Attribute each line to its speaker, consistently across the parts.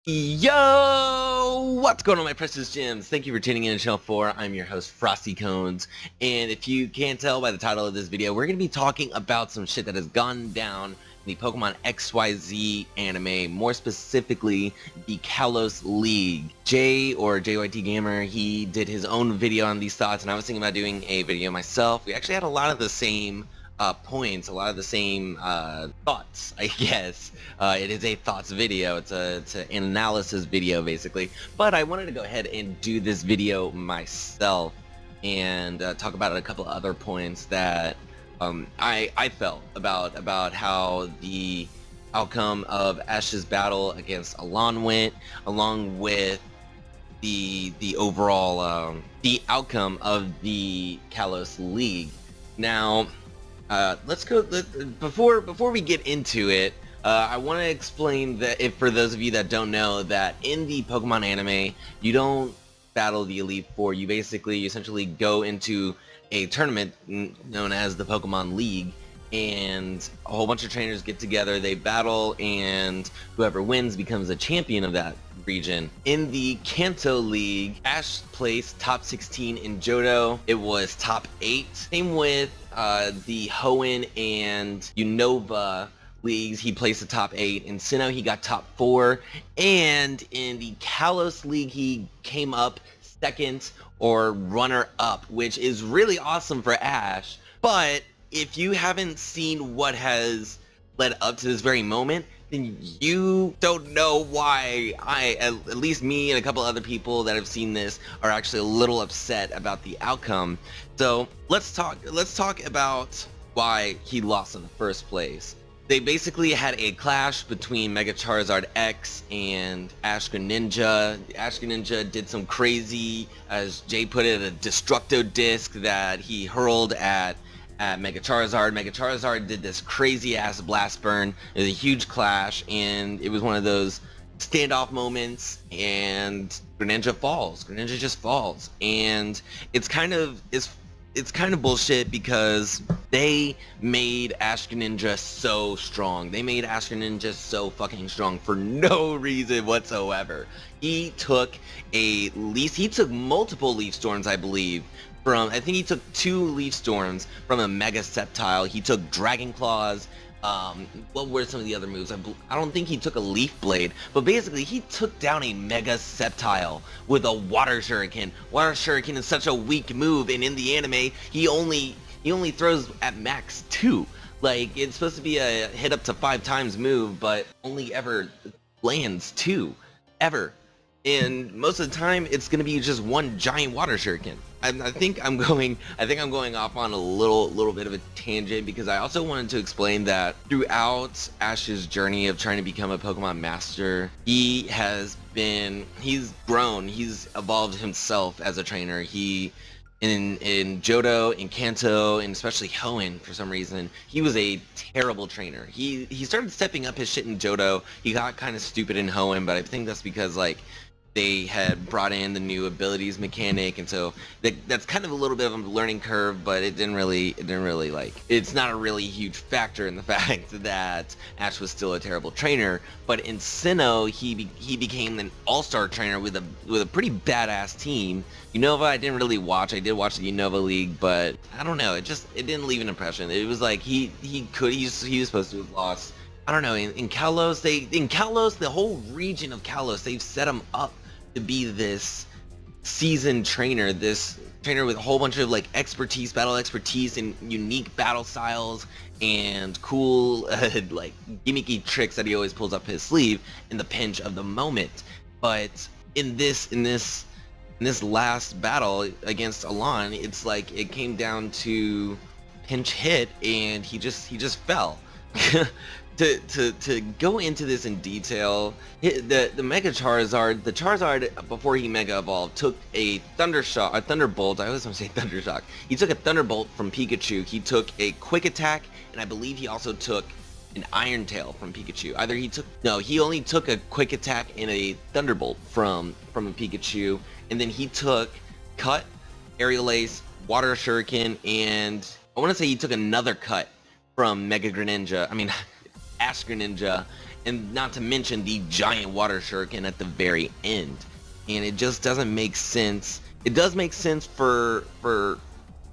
Speaker 1: Yo, what's going on, my precious gems? Thank you for tuning in to Channel 4. I'm your host, Frosty Kones, and if you can't tell by the title of this video, we're going to be talking about some shit that has gone down in the Pokemon XYZ anime, more specifically, the Kalos League. Jay, or JYT Gamer, he did his own video on these thoughts, and I was thinking about doing a video myself. We actually had a lot of the same points, a lot of the same thoughts, I guess. It is a thoughts video. It's an analysis video, basically. But I wanted to go ahead and do this video myself and talk about a couple of other points that I felt about how the outcome of Ash's battle against Alain went, along with the overall the outcome of the Kalos League. Now, let's go. Before we get into it, I want to explain that, if for those of you that don't know, that in the Pokemon anime, you don't battle the Elite Four. You essentially go into a tournament known as the Pokemon League, and a whole bunch of trainers get together, they battle, and whoever wins becomes a champion of that region. In the Kanto League, Ash placed top 16 in Johto. It was top 8. Same with the Hoenn and Unova leagues, he placed the top 8. In Sinnoh, he got top 4. And in the Kalos League, he came up second or runner-up, which is really awesome for Ash. But if you haven't seen what has led up to this very moment, then you don't know why at least me and a couple other people that have seen this, are actually a little upset about the outcome. So let's talk about why he lost in the first place. They basically had a clash between Mega Charizard X and Ash Greninja. Ash Greninja did some crazy, as Jay put it, a Destructo Disc that he hurled at Mega Charizard. Mega Charizard did this crazy ass blast burn. It was a huge clash, and it was one of those standoff moments, and Greninja falls. Greninja just falls, and it's kind of bullshit, because they made Ash Greninja so strong. They made Ash Greninja so fucking strong for no reason whatsoever. He took multiple Leaf Storms, I believe. I think he took 2 Leaf Storms from a Mega Sceptile. He took Dragon Claws. What were some of the other moves? I don't think he took a Leaf Blade, but basically he took down a Mega Sceptile with a Water Shuriken. Water Shuriken is such a weak move, and in the anime, he only throws at max 2. Like, it's supposed to be a hit up to 5 times move, but only ever lands 2, ever. And most of the time, it's going to be just one giant Water Shuriken. I think I'm going off on a little bit of a tangent, because I also wanted to explain that throughout Ash's journey of trying to become a Pokemon Master, he's grown, he's evolved himself as a trainer. In Johto, in Kanto, and especially Hoenn, for some reason, he was a terrible trainer. He started stepping up his shit in Johto. He got kind of stupid in Hoenn, but I think that's because, like, they had brought in the new abilities mechanic, and so that's kind of a little bit of a learning curve, but it didn't really like, it's not a really huge factor in the fact that Ash was still a terrible trainer. But in Sinnoh, he became an all-star trainer with a pretty badass team. Unova, I didn't really watch. I did watch the Unova League, but I don't know, it didn't leave an impression. It was like he was supposed to have lost. I don't know. In Kalos, the whole region of Kalos, they've set him up to be this seasoned trainer, this trainer with a whole bunch of, like, battle expertise, and unique battle styles, and cool like gimmicky tricks that he always pulls up his sleeve in the pinch of the moment. But in this last battle against Alain, it's like it came down to pinch hit, and he just fell. To go into this in detail, the Mega Charizard, before he Mega Evolved, took a Thunderbolt. I always want to say Thundershock. He took a Thunderbolt from Pikachu. He took a Quick Attack, and I believe he also took an Iron Tail from Pikachu. He only took a Quick Attack and a Thunderbolt from a Pikachu, and then he took Cut, Aerial Ace, Water Shuriken, and I want to say he took another Cut from Mega Greninja. Ash Greninja, and not to mention the giant water shuriken at the very end. And it just doesn't make sense. It does make sense for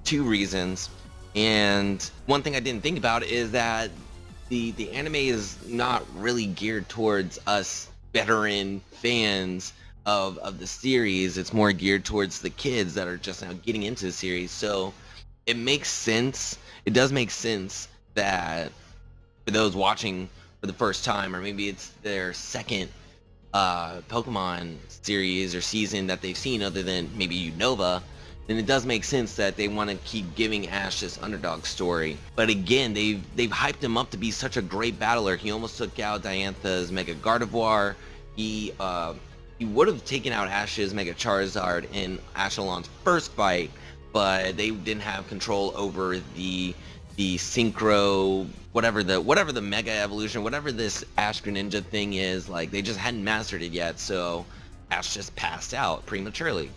Speaker 1: two reasons. And one thing I didn't think about is that the anime is not really geared towards us veteran fans of the series. It's more geared towards the kids that are just now getting into the series. So it makes sense. It does make sense that for those watching for the first time, or maybe it's their second Pokemon series or season that they've seen other than maybe Unova, then it does make sense that they want to keep giving Ash this underdog story. But again, they've hyped him up to be such a great battler. He almost took out Diantha's Mega Gardevoir. He would have taken out Ash's Mega Charizard in Ashelon's first fight, but they didn't have control over the synchro, whatever the mega evolution, whatever this Ash Greninja thing is. Like, they just hadn't mastered it yet, so Ash just passed out prematurely.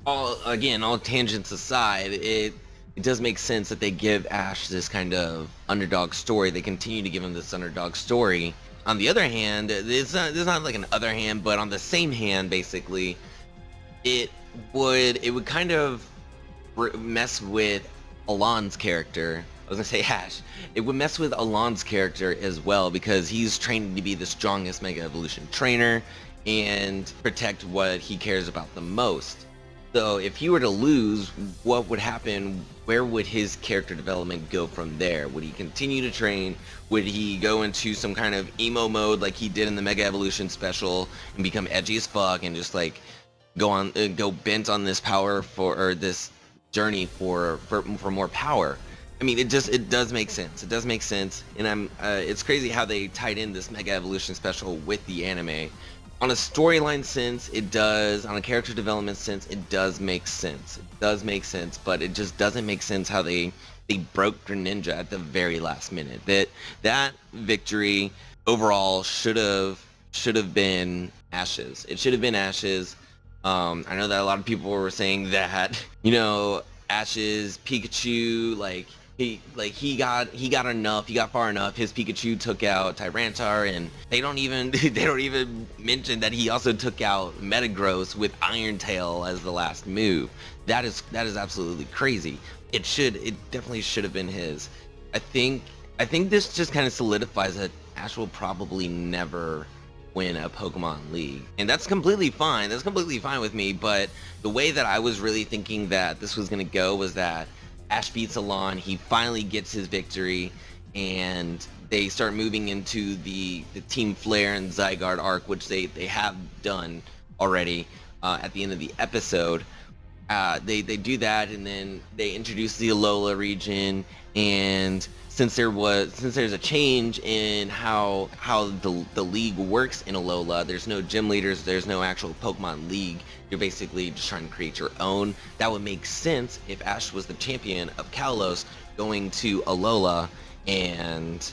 Speaker 1: All tangents aside, it does make sense that they give Ash this kind of underdog story. They continue to give him this underdog story. On the other hand, it's not like an other hand, but on the same hand, basically, it would kind of mess with Alain's character. I was gonna say Ash. It would mess with Alain's character as well, because he's training to be the strongest Mega Evolution trainer and protect what he cares about the most. So if he were to lose, what would happen? Where would his character development go from there? Would he continue to train? Would he go into some kind of emo mode like he did in the Mega Evolution special and become edgy as fuck and just like go bent on this power or this journey for more power? I mean, it does make sense. It does make sense, and it's crazy how they tied in this Mega Evolution special with the anime. On a storyline sense, it does. On a character development sense, it does make sense. It does make sense, but it just doesn't make sense how they broke Greninja at the very last minute. That victory overall should have been Ash's. It should have been Ash's. I know that a lot of people were saying that, you know, Ash's Pikachu, he got enough, he got far enough. His Pikachu took out Tyranitar, and they don't even mention that he also took out Metagross with Iron Tail as the last move. That is absolutely crazy. It definitely should have been his. I think this just kind of solidifies that Ash will probably never win a Pokemon League, and that's completely fine. That's completely fine with me. But the way that I was really thinking that this was gonna go was that Ash beats Alain, he finally gets his victory, and they start moving into the Team Flare and Zygarde arc, which they have done already at the end of the episode. They do that, and then they introduce the Alola region, and since there's a change in how the league works in Alola, there's no gym leaders, there's no actual Pokemon League. You're basically just trying to create your own. That would make sense if Ash was the champion of Kalos, going to Alola and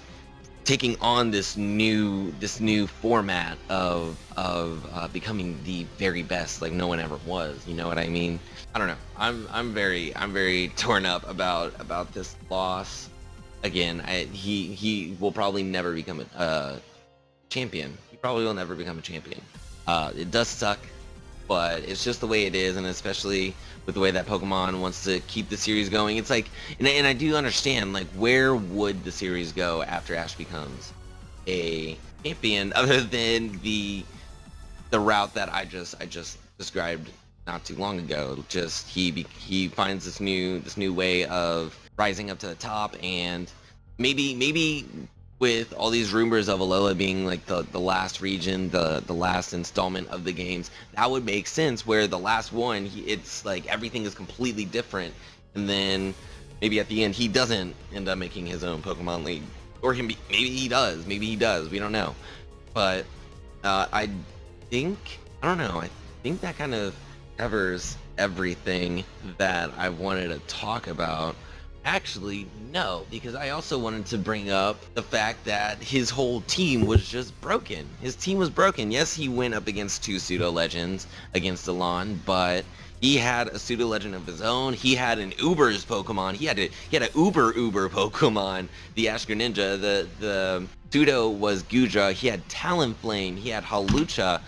Speaker 1: taking on this new format of becoming the very best, like no one ever was. You know what I mean? I don't know. I'm very torn up about this loss. Again, he will probably never become a champion. He probably will never become a champion. It does suck, but it's just the way it is, and especially with the way that Pokemon wants to keep the series going. It's like, and I do understand, like, where would the series go after Ash becomes a champion other than the route that I just described not too long ago. Just he finds this new way of rising up to the top, and maybe with all these rumors of Alola being like the last region, the last installment of the games, that would make sense, where the last one, it's like everything is completely different, and then maybe at the end he doesn't end up making his own Pokemon League, or maybe he does, we don't know. But I don't know, I think that kind of covers everything that I wanted to talk about. Actually, no, because I also wanted to bring up the fact that his whole team was just broken. His team was broken. Yes, he went up against two pseudo legends against Alain, but He had a pseudo legend of his own. He had an Uber's Pokemon. He had an Uber Pokemon, the Ash Greninja. The pseudo was Gudra. He had Talonflame. He had Hawlucha.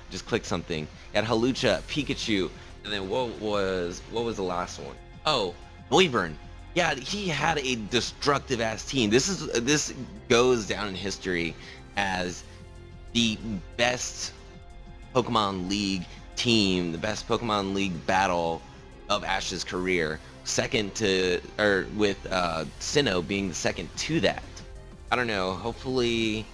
Speaker 1: Just click something. He had Hawlucha, Pikachu, and then what was the last one? Oh, Noivern. Yeah, he had a destructive ass team. This goes down in history as the best Pokemon League team, the best Pokemon League battle of Ash's career. Second to, or with Sinnoh being the second to that. I don't know. Hopefully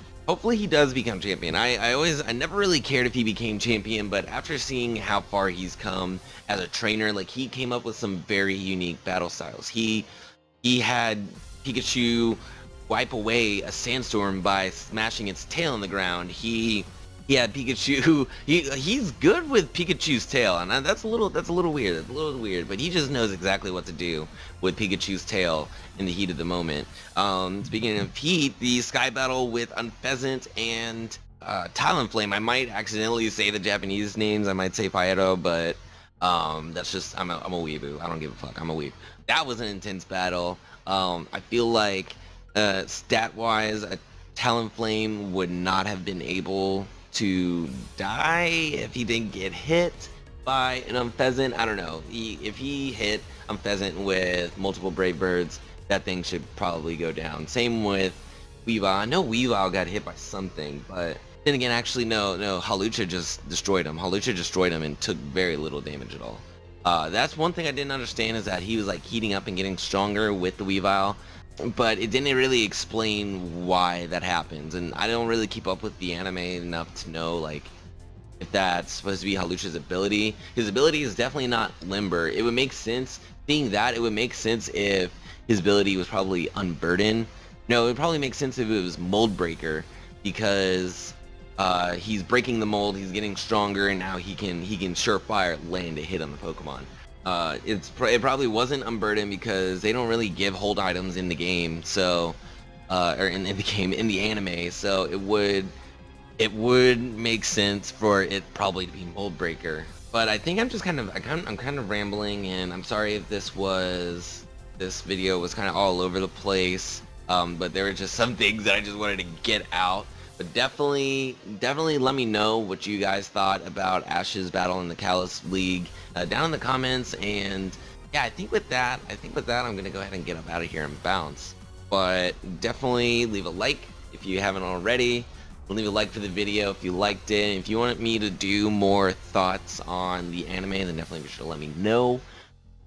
Speaker 1: he does become champion. I never really cared if he became champion, but after seeing how far he's come as a trainer, like he came up with some very unique battle styles. He had Pikachu wipe away a sandstorm by smashing its tail on the ground. He had Pikachu. He's good with Pikachu's tail, and that's a little weird. That's a little weird, but he just knows exactly what to do with Pikachu's tail in the heat of the moment. Speaking of heat, the Sky Battle with Unpheasant and Talonflame. I might accidentally say the Japanese names. I might say Pyro, but that's just I'm a weeboo. I don't give a fuck. I'm a weeb. That was an intense battle. I feel like stat-wise, a Talonflame would not have been able to die if he didn't get hit by an Unpheasant. I don't know. If he hit Unpheasant with multiple Brave Birds, that thing should probably go down. Same with Weavile. I know Weavile got hit by something, but then again, actually, no. Hawlucha just destroyed him. Hawlucha destroyed him and took very little damage at all. That's one thing I didn't understand, is that he was like heating up and getting stronger with the Weavile, but it didn't really explain why that happens, and I don't really keep up with the anime enough to know like if that's supposed to be Hawlucha's ability. His ability is definitely not Limber. It would make sense, being that it would make sense if his ability was probably Unburden. No, it would probably make sense if it was Mold Breaker, because he's breaking the mold, he's getting stronger, and now he can surefire land a hit on the Pokemon. It probably wasn't Unburden because they don't really give hold items in the game, so or in the anime, so it would make sense for it probably to be Mold Breaker. But I think I'm kind of rambling, and I'm sorry if this video was kind of all over the place, but there were just some things that I just wanted to get out. But definitely let me know what you guys thought about Ash's battle in the Kalos League down in the comments. And yeah, I think with that I'm gonna go ahead and get up out of here and bounce. But definitely leave a like if you haven't already. Leave a like for the video if you liked it. And if you want me to do more thoughts on the anime, then definitely be sure to let me know.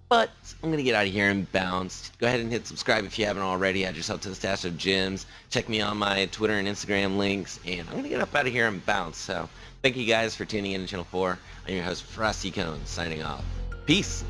Speaker 1: But I'm gonna get out of here and bounce. Go ahead and hit subscribe if you haven't already. Add yourself to the stash of gems. Check me on my Twitter and Instagram links. And I'm gonna get up out of here and bounce. So thank you guys for tuning in to Channel 4. I'm your host, Frosty Kones, signing off. Peace.